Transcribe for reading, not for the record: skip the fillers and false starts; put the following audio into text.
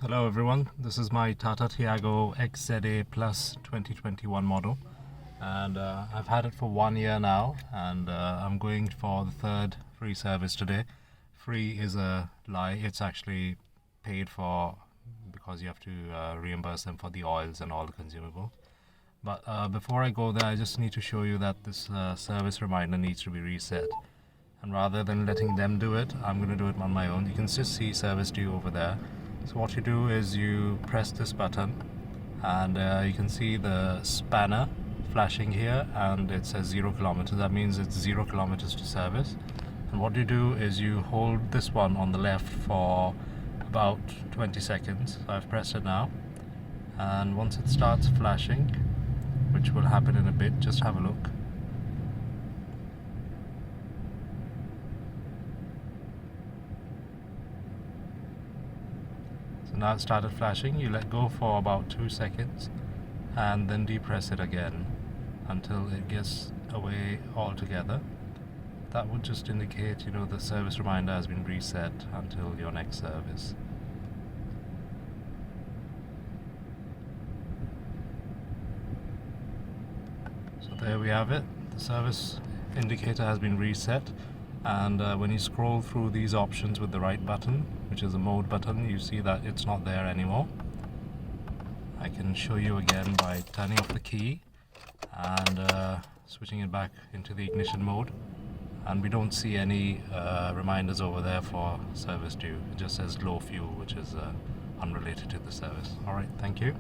Hello everyone, this is my Tata Tiago XZA Plus 2021 model, and I've had it for 1 year now, and I'm going for the third free service today. Free is a lie, it's actually paid for because you have to reimburse them for the oils and all the consumables. But before I go there, I just need to show you that this service reminder needs to be reset. And rather than letting them do it, I'm going to do it on my own. You can just see service due over there. So what you do is you press this button, and you can see the spanner flashing here, and it says 0 kilometers. That means it's 0 kilometers to service. And what you do is you hold this one on the left for about 20 seconds. So I've pressed it now, and once it starts flashing, which will happen in a bit, just have a look. So now it started flashing. You let go for about 2 seconds and then depress it again until it gets away altogether. That would just indicate, the service reminder has been reset until your next service. So there we have it. The service indicator has been reset, and when you scroll through these options with the right button, which is the mode button, you see that it's not there anymore. I can show you again by turning off the key and switching it back into the ignition mode, and we don't see any reminders over there for service due. It just says low fuel, which is unrelated to the service. Alright, thank you.